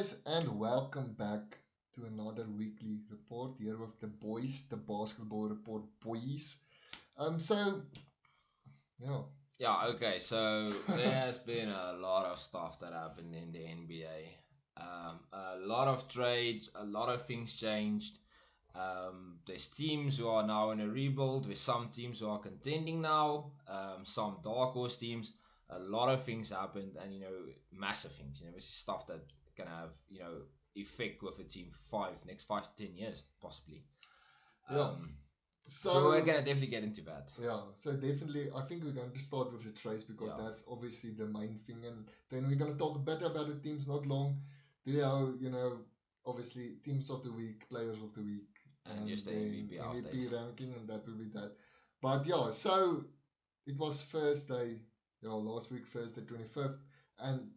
guys, and welcome back to another weekly report here with the boys, the basketball report boys. So yeah, Yeah, okay, so there has been a lot of stuff that happened in the NBA. A lot of trades, a lot of things changed. There's teams who are now in a rebuild, with some teams who are contending now, some dark horse teams. A lot of things happened, and massive things. This is stuff that can have effect with a team for next 5 to 10 years, possibly. yeah. Um, so we're So gonna definitely get into that. yeah, so definitely, I think we're going to start with the trades because Yeah, that's obviously the main thing, and then we're going to talk a bit about the teams not long. Do our, obviously teams of the week, players of the week, and and just the then MVP MVP update. ranking, and that will be that. But yeah, so it was Thursday, last week, Thursday 25th, and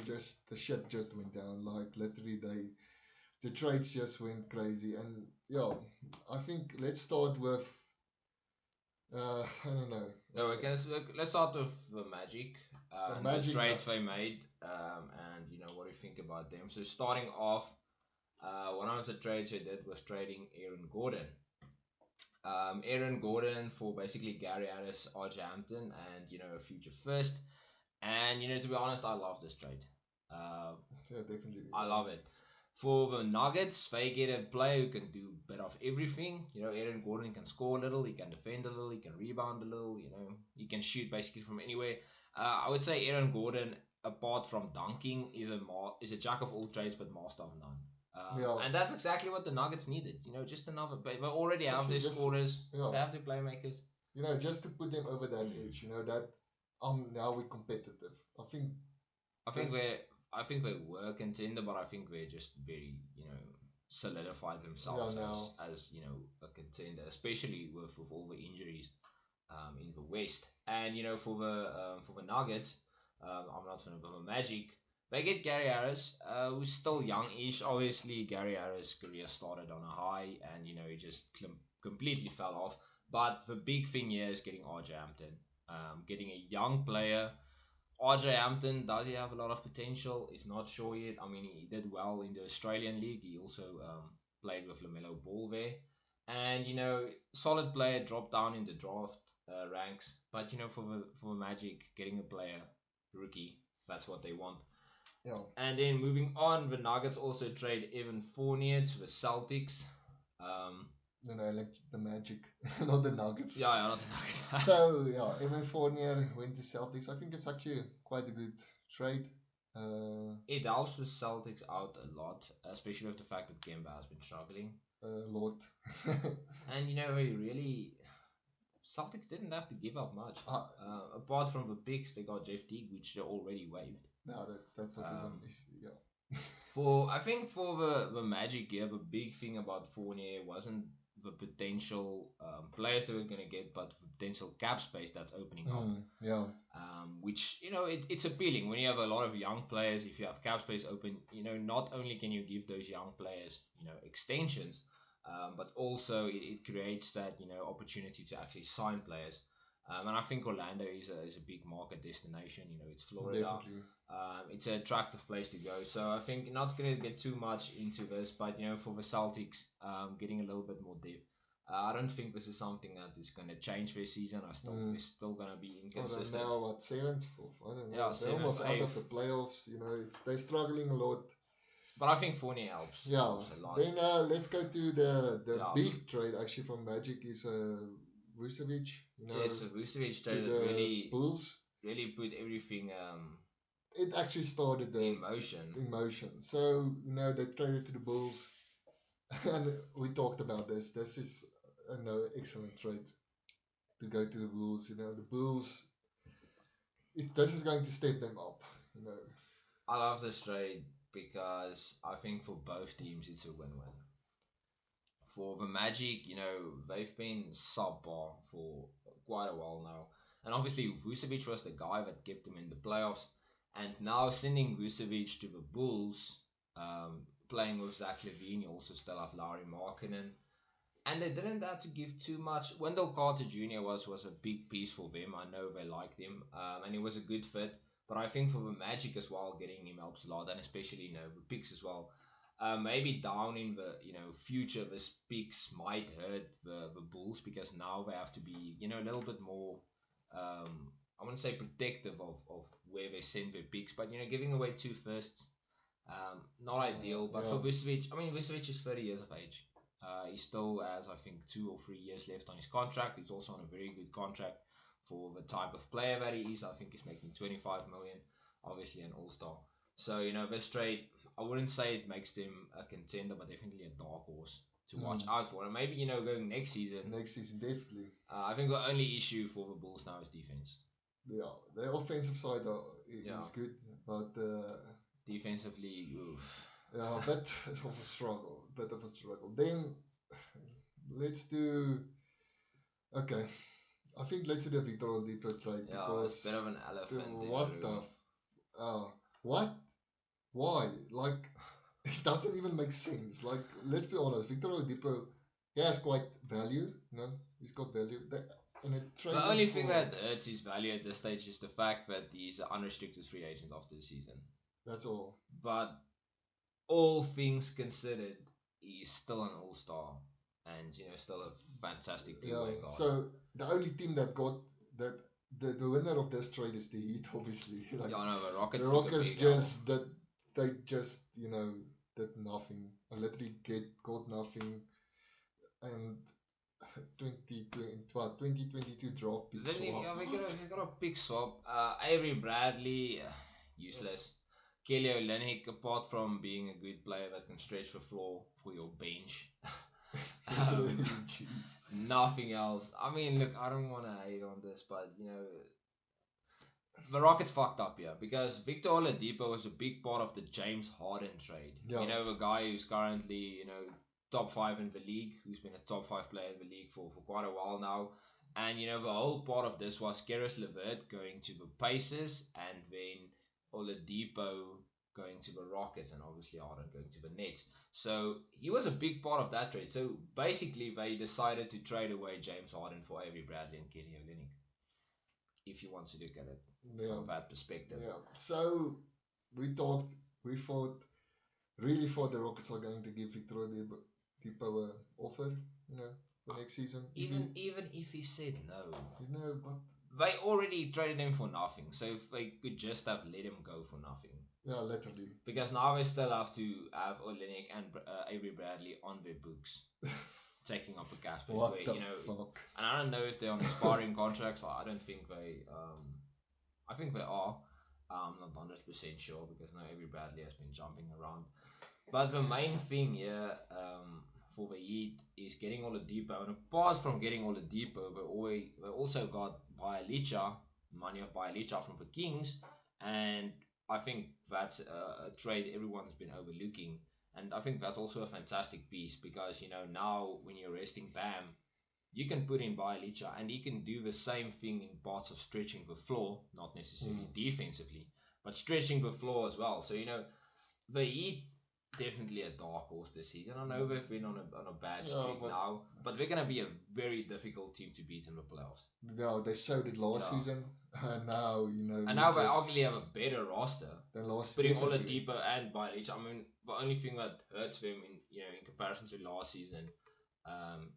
just the shit just went down. Like literally, the trades just went crazy, and yeah, I think let's start with I don't know, No, okay, let's start with the Magic and the Magic. trades they made, and what do you think about them? So starting off, one of the trades they did was trading Aaron Gordon. Aaron Gordon for basically Gary Harris, RJ Hampton, and a future first. And to be honest, I love this trade. Uh, Yeah, definitely. I love it. For the Nuggets, they get a player who can do a bit of everything. Aaron Gordon can score a little, he can defend a little, he can rebound a little. He can shoot basically from anywhere. I would say Aaron Gordon, apart from dunking, is a jack of all trades but master of none. Yeah, And that's exactly what the Nuggets needed. Just another. They already have actually, their just scorers. yeah, They have their playmakers. just to put them over that edge. That now we're competitive. I think I think that's they I think they were contender, but I think they just very solidified yeah themselves now as a contender, especially with all the injuries in the West. And for the Nuggets, I'm not fan of the Magic. They get Gary Harris, who's still young-ish. Obviously, Gary Harris' career started on a high, and he just completely fell off. But the big thing here is getting RJ Hampton, getting a young player. RJ Hampton, does he have a lot of potential? Is not sure yet. I mean, he did well in the Australian League. He also played with LaMelo Ball there. And, solid player, dropped down in the draft ranks. But, for the Magic, getting a player, rookie, that's what they want. yeah. And then moving on, the Nuggets also trade Evan Fournier to the Celtics. Um, Like the Magic, not the Nuggets. yeah, not the Nuggets. So yeah, Evan Fournier went to Celtics. I think it's actually quite a good trade. It helps the Celtics out a lot, especially with the fact that Kemba has been struggling. A lot. And he really Celtics didn't have to give up much. uh, Apart from the picks, they got Jeff Teague, which they already waived. no, that's not even. Um, Yeah. I think for the Magic, yeah, the big thing about Fournier wasn't the potential players they were going to get, but the potential cap space that's opening up. Yeah. Which it's appealing when you have a lot of young players. If you have cap space open, not only can you give those young players extensions, but also it creates that opportunity to actually sign players. And I think Orlando is a big market destination. It's Florida. Definitely. It's an attractive place to go. So I think not going to get too much into this, but for the Celtics, getting a little bit more depth. I don't think this is something that is going to change this season. They're still going to be inconsistent. Now what, seventh, fourth? I don't know. Yeah, They're seventh, almost out of eighth. the playoffs. They're struggling a lot. But I think Fournier helps. Yeah. Helps a lot. Then let's go to the Yeah. big trade actually from Magic is Vucevic. Yes, Vucevic to traded the really Bulls. really put everything It actually started in motion. In motion. So they traded to the Bulls, and we talked about this. This is an excellent trade to go to the Bulls. The Bulls. This is going to step them up. I love this trade because I think for both teams it's a win-win. For the Magic, they've been subpar for quite a while now. And obviously, Vucevic was the guy that kept them in the playoffs. And now sending Vucevic to the Bulls, playing with Zach LaVine, you also still have Larry Markkinen. And they didn't have to give too much. Wendell Carter Jr. was a big piece for them. I know they liked him, and he was a good fit. But I think for the Magic as well, getting him helps a lot, and especially the picks as well. Maybe down in the future, this picks might hurt the Bulls because now they have to be a little bit more. I wouldn't say protective of where they send their picks, but giving away two firsts, not ideal. But yeah. for Vucevic, I mean Vucevic is 30 years of age. He still has, I think, 2 or 3 years left on his contract. He's also on a very good contract for the type of player that he is. I think he's making 25 million, obviously an all-star. So, this trade, I wouldn't say it makes them a contender, but definitely a dark horse to watch out for. And maybe, going next season. Next season, definitely. I think the only issue for the Bulls now is defense. Yeah, the offensive side is good, but defensively, oof. Yeah, bit of a struggle. Bit of a struggle. Then let's do. Okay, I think let's do the Victor Oladipo trade because it's a bit of an elephant. What the? What? Why? Like, it doesn't even make sense. Like, let's be honest. Victor Oladipo, he has quite value. He's got value. The only thing that hurts his value at this stage is the fact that he's an unrestricted free agent after the season. That's all. But all things considered, he's still an all-star and still a fantastic two-way guard. So the only team that got that the winner of this trade is the Heat, obviously. Like, the Rockets. The Rockets just that they just did nothing. I literally got nothing, and 2022 draft pick swap. We got a pick swap. Avery Bradley, useless. Kelly Olynyk, apart from being a good player that can stretch the floor for your bench. Nothing else. I mean, look, I don't want to hate on this, but the Rockets fucked up here because Victor Oladipo was a big part of the James Harden trade. Yeah. A guy who's currently top 5 in the league, who's been a top 5 player in the league for quite a while now. And the whole part of this was Karis LeVert going to the Pacers, and then Oladipo going to the Rockets, and obviously Harden going to the Nets. So he was a big part of that trade. So basically they decided to trade away James Harden for Avery Bradley and Kelly Olynyk, if you want to look at it from that perspective. Yeah. So we thought the Rockets are going to give Victor Oladipo an offer, for next season. Even if he said no. But they already traded him for nothing. So if they could just have let him go for nothing. Yeah, literally. Because now they still have to have Olynyk and Avery Bradley on their books, taking up a cap space. What the fuck? And I don't know if they're on expiring contracts. I don't think they. I think they are. I'm not 100% sure because now Avery Bradley has been jumping around. But the main thing here for the Heat is getting Oladipo, and apart from getting Oladipo, they also got money of Bialicha from the Kings, and I think that's a trade everyone's been overlooking. And I think that's also a fantastic piece because, now when you're resting Bam, you can put in Bialicha and he can do the same thing in parts of stretching the floor, not necessarily defensively, but stretching the floor as well. So, the Heat definitely a dark horse this season. I know they've been on a bad streak now, but they're going to be a very difficult team to beat in the playoffs. No, they showed it last season. And now, And now they arguably have a better roster than last putting Oladipo and Bialicha. I mean, the only thing that hurts them in comparison to last season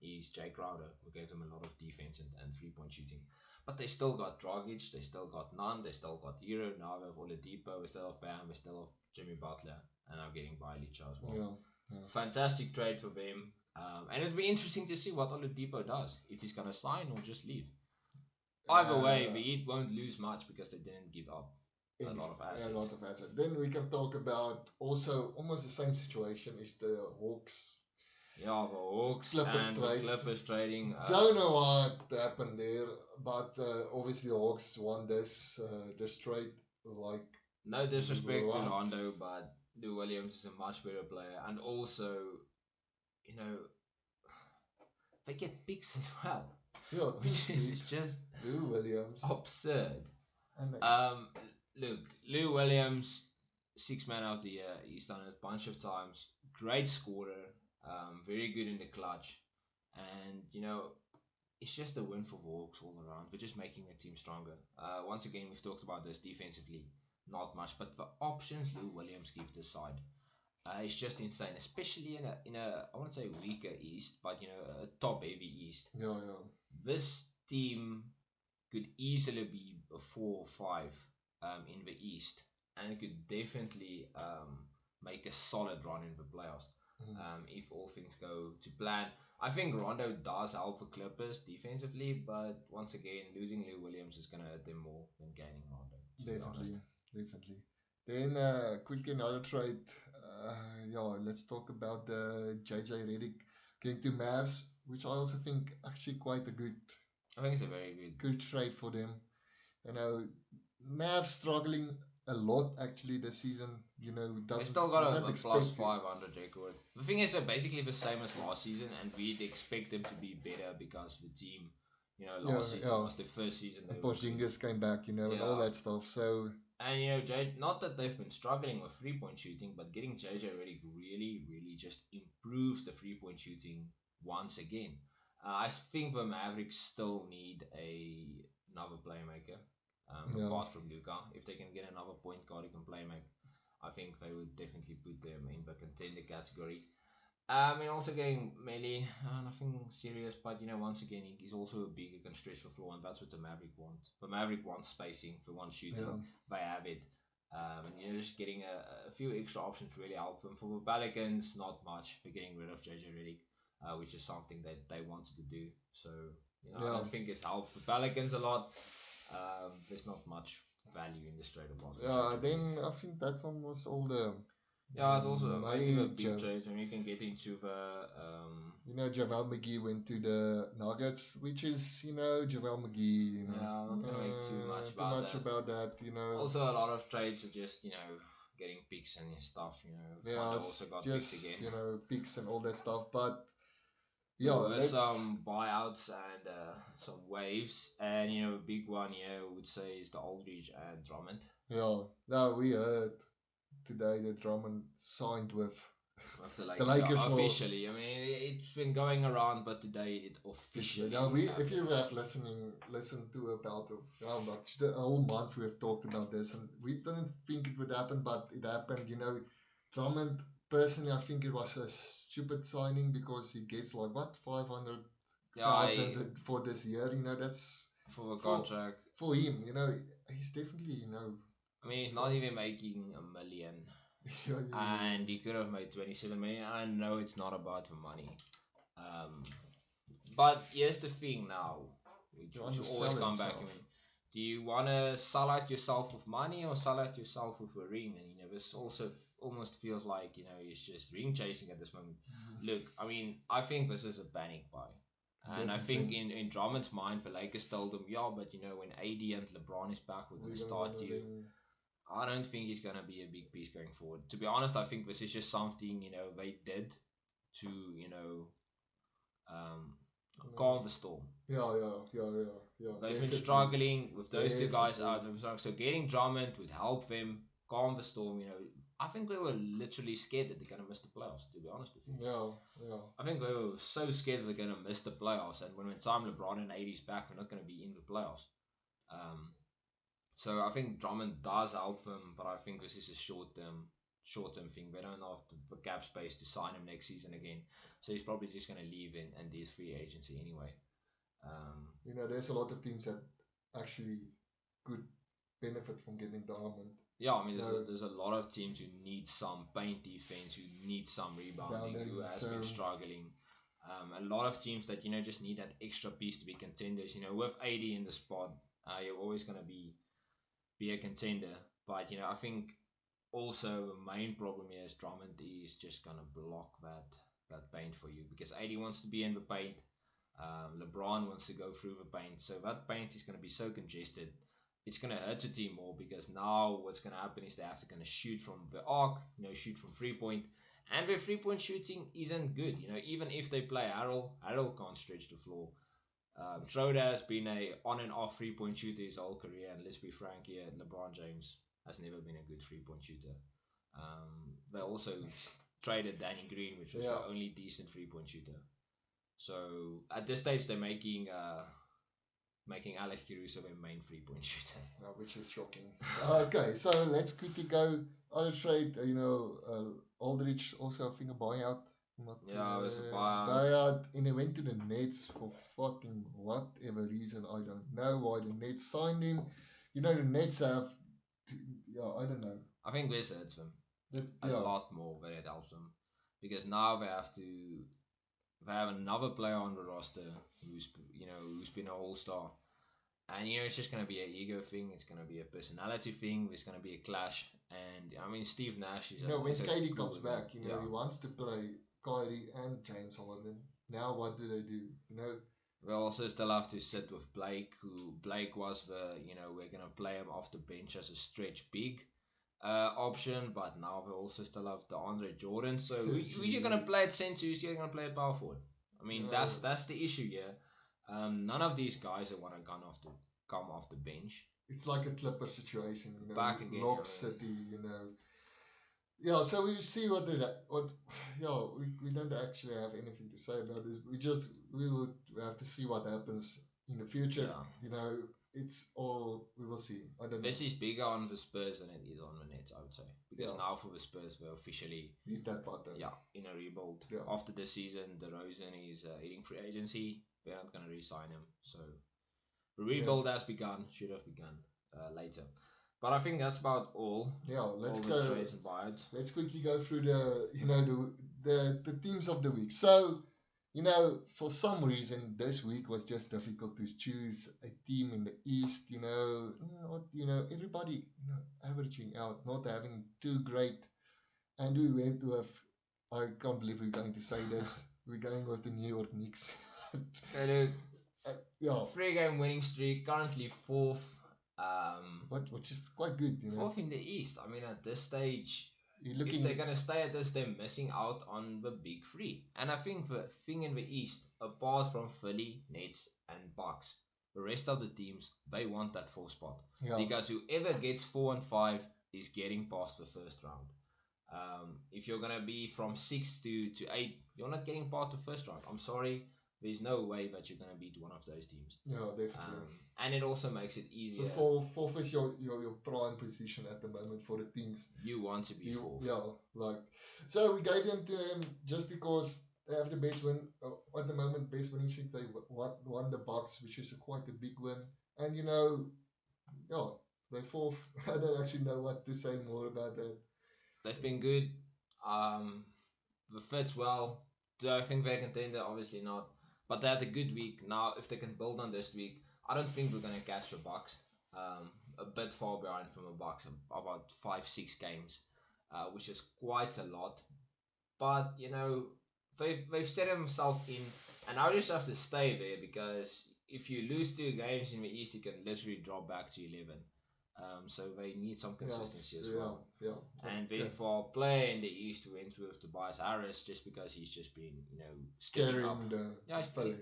is Jay Crowder, who gave them a lot of defense and 3-point shooting. But they still got Dragic, they still got Nunn, they still got Hero. Now they have Oladipo, they still have Bam, they still have Jimmy Butler, and now getting Bialicha as well. Yeah. Fantastic trade for them. And it'll be interesting to see what Oladipo does, if he's going to sign or just leave. Either way, the Heat won't lose much because they didn't give up a lot of assets. Then we can talk about also almost the same situation is the Hawks. Yeah, the Hawks the Clippers trading. Don't know what happened there, but obviously the Hawks won this trade. Like, no disrespect to Rondo, but Lou Williams is a much better player, and also, they get picks as well. Yeah, which is just Lou Williams absurd. Look, Lou Williams, 6th man of the year. He's done it a bunch of times. Great scorer, very good in the clutch, and it's just a win for the Hawks all around. We're just making the team stronger. Once again, we've talked about this defensively. not much. But the options Lou Williams gives this side, it's just insane, especially in a I won't say weaker East, but a top heavy East. Yeah, yeah. This team could easily be a 4 or 5 in the East, and it could definitely make a solid run in the playoffs if all things go to plan. I think Rondo does help the Clippers defensively, but once again, losing Lou Williams is going to hurt them more than gaining Rondo, to be honest. Definitely, definitely. Then quickly another trade. Yeah, let's talk about the JJ Redick going to Mavs, which I also think actually quite a I think it's a very good. trade for them. You know, Mavs struggling a lot actually this season. They Doesn't still got you a, don't a plus expect 500 record. The thing is, they're basically the same as last season, and we'd expect them to be better because the team, Yeah, last season yeah. was the first season they And were good. Porzingis came back, and all Yeah, that stuff. So and not that they've been struggling with 3 point shooting, but getting JJ Redick really, really just improves the 3 point shooting once again. I think the Mavericks still need another playmaker, yeah, apart from Luka. If they can get another point guard who can play make, I think they would definitely put them in the contender category. And also getting Melee, nothing serious, but once again, he's also a big, he can stretch the floor, and that's what the Maverick wants. The Maverick wants spacing, for one shooting, yeah, they have it. And just getting a few extra options really help them. For the Pelicans, not much. They're getting rid of JJ Redick, which is something that they wanted to do. So, I yeah. don't think it's helped the Pelicans a lot. There's not much value in this trade apart from Yeah, JJ Redick. then I think that's almost all the Yeah, it's also most of the big major. trades when you can get into the JaVale McGee went to the Nuggets, which is, JaVale McGee, yeah, I'm not gonna make too much too about much that. about that. Also, a lot of trades are just getting picks and stuff. Yeah, Thunder also it's got picks just, again. picks and all that stuff. But yeah, There were let's, some buyouts and some waves, and a big one I would say is the Aldridge and Drummond. yeah, now we heard today that Drummond signed with Of the the Lakers, yeah, Lakers for officially. I mean, it's been going around, but today it officially Now if happened. you have listened to about the whole month we have talked about this, and we didn't think it would happen, but it happened. Drummond personally, I think it was a stupid signing because he gets like what 500 Yeah, thousand for this year. That's for the for contract. for him. He's definitely I mean, he's not even making $1 million, yeah, and he could have made 27 million. I know it's not about the money, um, but here's the thing now, which you which will always undersell come back. I himself. mean, do you want to sell out yourself with money or sell out yourself with a ring? And this also almost feels like it's just ring chasing at this moment. Look, I mean, I think this is a panic buy. And I think Definitely, in Drummond's mind, the Lakers told him, yeah, but when AD and LeBron is back, we're going we're to gonna start win a you. ring. I don't think he's going to be a big piece going forward. To be honest, I think this is just something, they did to, um, calm the storm. Yeah. They've been Definitely, struggling with those two guys definitely. out. So getting Drummond would help them calm the storm. I think we were literally scared that they're going to miss the playoffs, to be honest with you. Yeah. I think we were so scared that they're going to miss the playoffs. And when time LeBron and AD's back, we're not going to be in the playoffs. So I think Drummond does help them, but I think this is a short-term thing. They don't have the cap space to sign him next season again. So he's probably just going to leave and there's free agency anyway. There's a lot of teams that actually could benefit from getting Diamond. Yeah, I mean, there's a lot of teams who need some paint defense, who need some rebounding, who has been struggling. A lot of teams that just need that extra piece to be contenders. With AD in the spot, you're always going to be a contender. But I think also the main problem here is Drummond is just going to block that paint for you because AD wants to be in the paint. LeBron wants to go through the paint, so that paint is going to be so congested. It's going to hurt the team more because now what's going to happen is they have to kind of shoot from the arc, shoot from 3 point, and their 3 point shooting isn't good. Even if they play Harold can't stretch the floor. Schroeder has been a on and off 3 point shooter his whole career, and let's be frank here, LeBron James has never been a good 3 point shooter. They also traded Danny Green, which was the only decent 3 point shooter. So at this stage, they're making making Alex Caruso their main 3-point shooter. which is shocking. Okay, so let's quickly go. Other trade, Aldridge also, I think, a buyout. Not, Yeah, it was a buyout. buyout, and he went to the Nets for fucking whatever reason. I don't know why the Nets signed him. The Nets have, I don't know. I think this hurts them a Yeah, lot more than it helps them, because now they have another player on the roster who's been an all-star, and it's just gonna be an ego thing. It's gonna be a personality thing. There's gonna be a clash, and I mean Steve Nash is when is a KD good comes one. back, he wants to play Kyrie and James Harden. Now what do they do? We also still have to sit with Blake, who Blake was we're going to play him off the bench as a stretch big option, but now we also still have the Andre Jordan. So who you going to play at center? Who's you going to play at power forward? I mean, that's the issue here. None of these guys are want to come off the bench. It's like a Clipper situation, Back again, Lob City, Yeah, so we see we don't actually have anything to say about this. We will have to see what happens in the future. Yeah. It's all, we will see. I don't know. This is bigger on the Spurs than it is on the Nets, I would say. Because now for the Spurs, we're officially hit that button. Yeah, in a rebuild. Yeah. After this season, DeRozan is hitting free agency. We're not going to re-sign him. So the rebuild has begun, should have begun later. But I think that's about all. Yeah, let's all go. Trades and buyouts. Let's quickly go through the teams of the week. So, for some reason, this week was just difficult to choose a team in the East. Everybody averaging out, not having too great. And we went with, I can't believe we're going to say this. We're going with the New York Knicks. Yeah. 3-game winning streak, currently fourth. Which is quite good, Fourth in the East. I mean, at this stage, if they're going to stay at this, they're missing out on the big three. And I think the thing in the East, apart from Philly, Nets, and Bucks, the rest of the teams, they want that fourth spot. Yeah. Because whoever gets 4 and 5 is getting past the first round. If you're going to be from 6 to 8, you're not getting past the first round. I'm sorry. There's no way that you're going to beat one of those teams. Yeah, definitely. And it also makes it easier. So fourth is your prime position at the moment for the teams. You want to be fourth. Yeah, so we gave them to him just because they have the best win at the moment. Best winning streak. They won the Bucks, which is quite a big win. And they're fourth. I don't actually know what to say more about that. They've been good. The fits well. Do I think they're contender? Obviously not. But they had a good week. Now, if they can build on this week, I don't think we're going to catch the Bucks. A bit far behind from the Bucks, about 5-6 games, which is quite a lot. But they've set themselves in, and I just have to stay there because if you lose 2 games in the East, you can literally drop back to 11. So they need some consistency as well. Yeah. And then for our player in the East, we went with Tobias Harris just because he's just been, stepping up.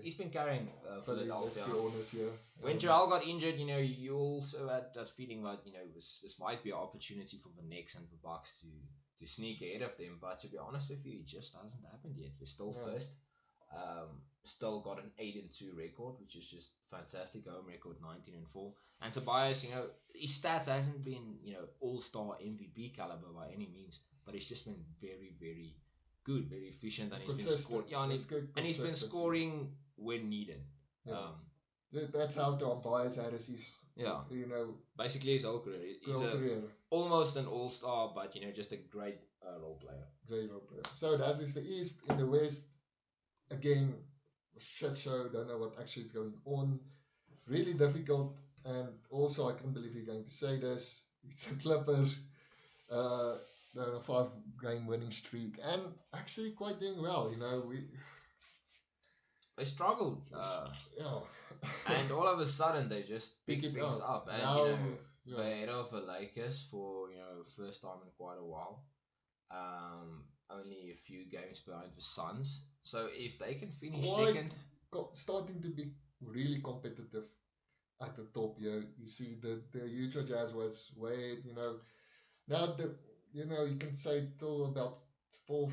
He's been carrying Philadelphia. Let's be honest, yeah. When Joel got injured, you also had that feeling that, this might be an opportunity for the Knicks and the Bucks to sneak ahead of them. But to be honest with you, it just hasn't happened yet. We're still first. Still got an 8-2 record, which is just fantastic. Home record 19-4. And Tobias, his stats hasn't been, all-star MVP caliber by any means, but he's just been very, very good, very efficient, and he's been scoring. Yeah, and he's been scoring when needed. Yeah. That's how Tobias Harris is. Yeah. Basically his whole career. He's almost an all-star, but just a great role player. Great role player. So that is the East. In the West, again, shit show. Don't know what actually is going on. Really difficult. And also, I can't believe you're going to say this. It's the Clippers. They're on a 5-game winning streak and actually quite doing well. They struggled. And all of a sudden, they just pick things up. And now, they're ahead of the Lakers for first time in quite a while. Only a few games behind the Suns. So if they can finish second, starting to be really competitive at the top here. You see the Utah Jazz was way, now you can say till about 4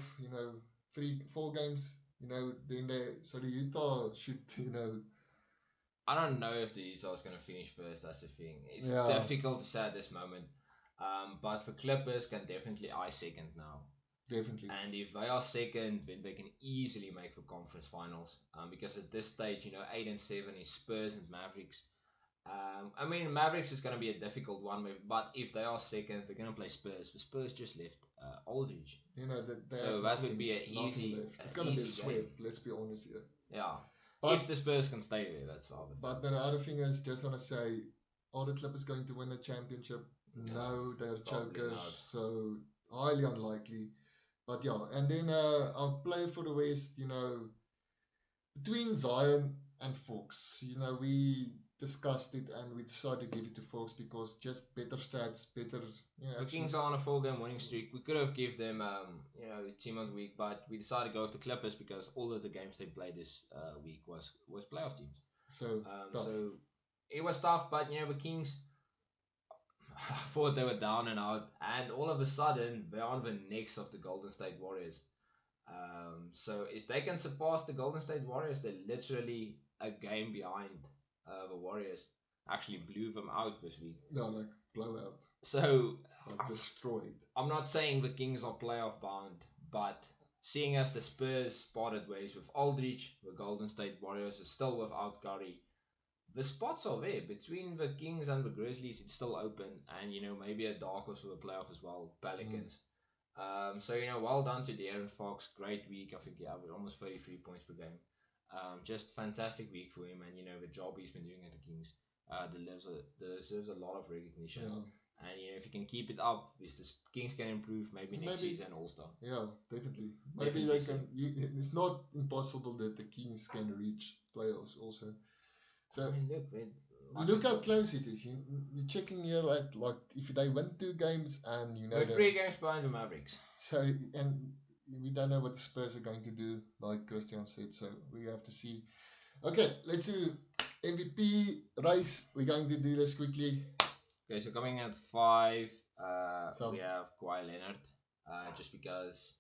games, then so the Utah should, I don't know if the Utah's going to finish first. That's the thing. It's Yeah, difficult to say at this moment. But the Clippers can definitely eye second now. definitely. And if they are second, then they can easily make the conference finals. Because at this stage, 8 and 7 is Spurs and Mavericks. I mean, Mavericks is going to be a difficult one, but if they are second, they're going to play Spurs. The Spurs just left Aldridge, They so have that would be nothing left. It's gonna be a easy game. sweep. Let's be honest here. Yeah, But if the Spurs can stay there, that's the other thing. but the other thing is, just wanna say, are the Clippers going to win the championship? No, they're probably chokers, not. so highly unlikely. But yeah, and then our player for the West, between Zion and Fox, we discussed it and we decided to give it to Fox because just better stats, better, The actually. Kings are on a 4-game winning streak. We could have give them, team of the week, but we decided to go with the Clippers because all of the games they played this week was playoff teams. So tough. So it was tough, but the Kings, I thought they were down and out, and all of a sudden they're on the necks of the Golden State Warriors. So if they can surpass the Golden State Warriors, they're literally a game behind the Warriors. Actually blew them out this week. No, like blowout. So Like destroyed. I'm not saying the Kings are playoff bound, but seeing as the Spurs parted ways with Aldridge, the Golden State Warriors are still without Curry. The spots are there between the Kings and the Grizzlies. It's still open, and maybe a dark horse for the playoff as well. Pelicans. So well done to De'Aaron Fox. Great week. I think with almost 33 points per game. Just fantastic week for him, and the job he's been doing at the Kings deserves a lot of recognition. Yeah. And if you can keep it up, if the Kings can improve, maybe next season All Star. Yeah, definitely. Maybe they can. It's not impossible that the Kings can reach playoffs also. So I mean, look how close it is. You're checking here at like if they win 2 games and we're 3 games behind the Mavericks. So and we don't know what the Spurs are going to do, like Christian said. So we have to see. Okay, let's do MVP race. We're going to do this quickly. Okay, so coming at 5, we have Kawhi Leonard, just because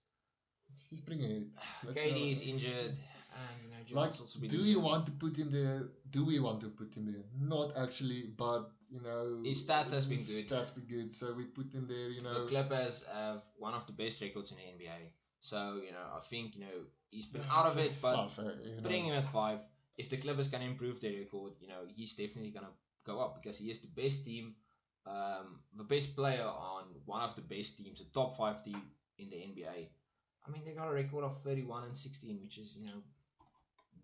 he's bringing it. KD is injured. And, do we want to put him there? Do we want to put him there? Not actually, but his stats has been good. Stats been good, so we put him there. The Clippers have one of the best records in the NBA, so I think he's been out of it, but putting him at 5, if the Clippers can improve their record, he's definitely gonna go up because he is the best team, the best player on one of the best teams, a top 5 team in the NBA. I mean, they got a record of 31-16, which is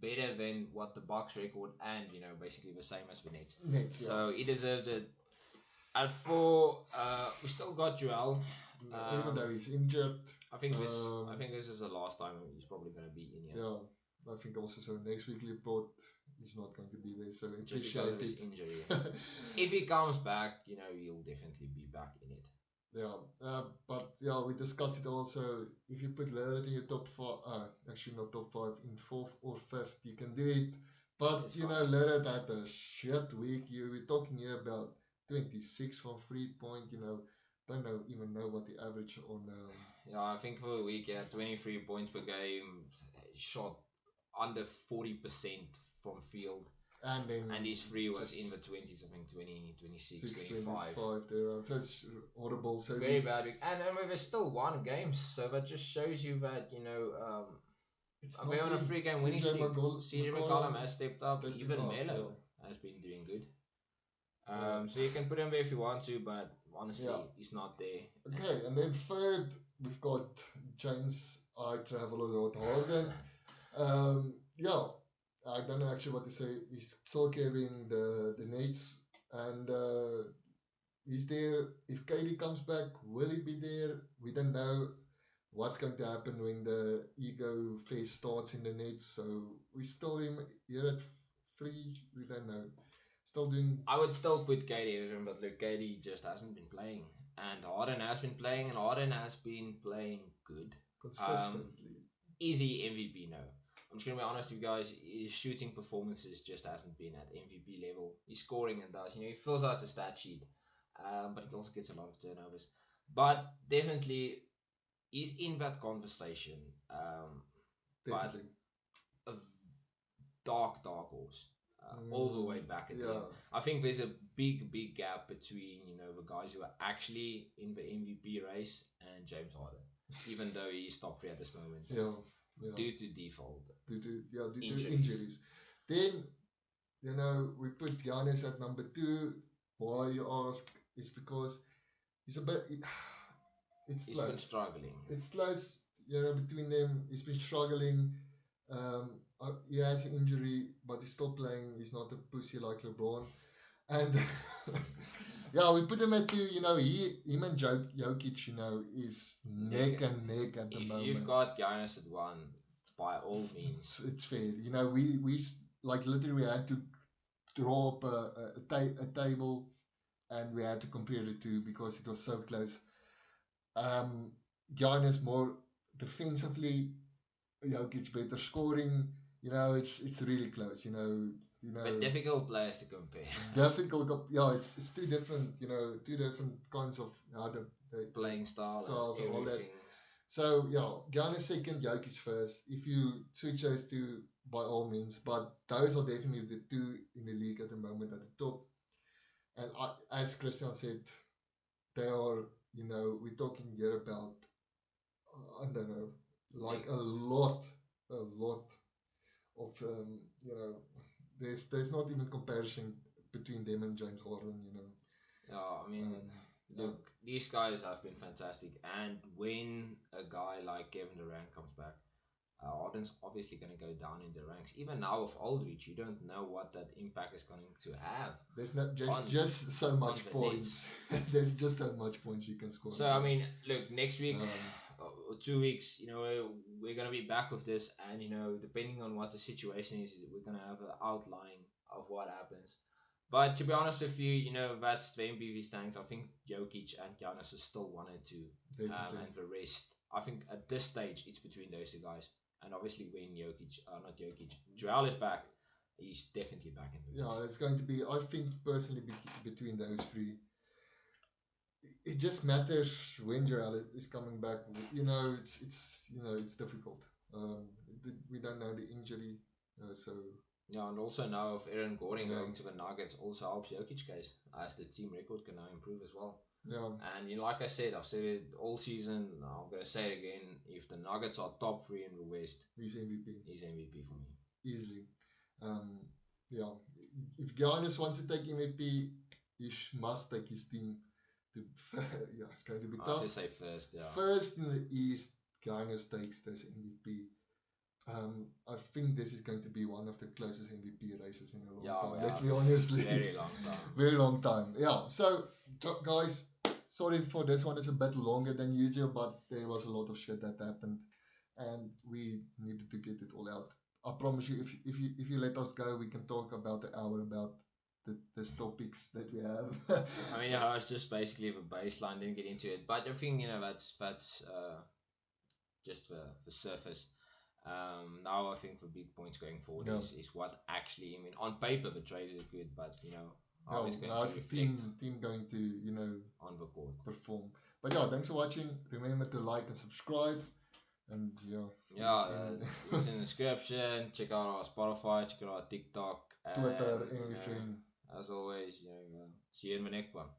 better than what the Bucks record, and basically the same as the Nets. Yeah. So he deserves it. At 4, we still got Joel. Even though he's injured. I think this is the last time he's probably going to be in here. Yeah, I think also so. Next weekly report, he's not going to be there, so just because of his injury. If he comes back, he'll definitely be back in it. Yeah, but we discussed it also. If you put Lillard in your top 5, actually not top 5, in 4th or 5th, you can do it. But Lillard had a shit week. We're talking here about 26 from 3-point. Don't even know what the average on. Yeah, I think for the week, 23 points per game, shot under 40% from field. And his free was in the 20s, I think 20, 26, 25 there. So it's horrible. So very bad week. And we've still won games, so that just shows you that we're on a 3-game winning streak. CJ McCollum has stepped up. Even Melo has been doing good. So you can put him there if you want to, but honestly, he's not there. Okay, and then 3rd, we've got James. I travel a lot harder. I don't know actually what to say. He's still carrying the Nets, and he's there. If KD comes back, will he be there? We don't know what's going to happen when the ego phase starts in the Nets. So we still here at 3. We don't know. Still doing. I would still put KD over him, but look, KD just hasn't been playing, and Harden has been playing, and Harden has been playing good consistently. Easy MVP, no. I'm just going to be honest with you guys, his shooting performances just hasn't been at MVP level. He's scoring and does, he fills out the stat sheet, but he also gets a lot of turnovers. But definitely, he's in that conversation. Definitely. But a dark horse. all the way back at the Yeah. end. I think there's a big gap between the guys who are actually in the MVP race and James Harden, even though he's top three at this moment. Yeah. Yeah. Due to default. Due to Injuries. injuries. Then, we put Giannis at number 2. Why, you ask, is because he's a bit... It's He's close. been struggling. It's close, between them. He's been struggling. He has an injury, but he's still playing. He's not a pussy like LeBron. And yeah, we put him at 2. Him and Jokic, is neck and neck at the moment. If you've got Giannis at 1, by all means, it's fair. We like literally we had to draw up a table, and we had to compare the two because it was so close. Giannis more defensively, Jokic better scoring. It's really close. But difficult players to compare. Difficult, yeah. It's two different, two different kinds of how the playing styles and all that. everything. So yeah, Giannis second, Jokic first. If you switch those two, by all means. But those are definitely the two in the league at the moment at the top. And as Christian said, they are, we're talking here about, I don't know, like a lot of, there's not even comparison between them and James Harden, Yeah, I mean, look, these guys have been fantastic. And when a guy like Kevin Durant comes back, Harden's obviously going to go down in the ranks. Even now with Aldridge, you don't know what that impact is going to have. There's not just so much points. There's just so much points you can score. So I mean, look, next week or 2 weeks, we're going to be back with this, and depending on what the situation is, we're going to have an outline of what happens. But to be honest with you, that's the MVP standings. I think Jokic and Giannis are still 1 and 2, and the rest, I think at this stage it's between those two guys. And obviously when Joel is back, he's definitely back in the mix. Yeah, it's going to be, I think personally, between those 3. It just matters when Joel is coming back. It's difficult. We don't know the injury, so. Yeah, and also now if Aaron Gordon going to the Nuggets also helps Jokic's case, as the team record can now improve as well. Yeah. And like I said, I've said it all season, I'm going to say it again, if the Nuggets are top 3 in the West, he's MVP. He's MVP for me. Easily. Yeah. If Giannis wants to take MVP, he must take his team to, yeah, it's going to be tough. I'll just say first, yeah. First in the East, Giannis takes this MVP. I think this is going to be one of the closest MVP races in a long time. Let's be honest. Very long time. Very long time. Yeah. So, guys, sorry for this one. It's a bit longer than usual, but there was a lot of shit that happened, and we needed to get it all out. I promise you, if you let us go, we can talk about an hour about the topics that we have. I mean, it's just basically the baseline. Didn't get into it, but I think that's just the surface. Now I think the big points going forward is what actually, I mean, on paper the trades are good, but how is going to reflect the team going to on the court perform. But yeah, thanks for watching. Remember to like and subscribe, and it's in the description. Check out our Spotify, check out our TikTok, Twitter, everything. As always, see you in the next one.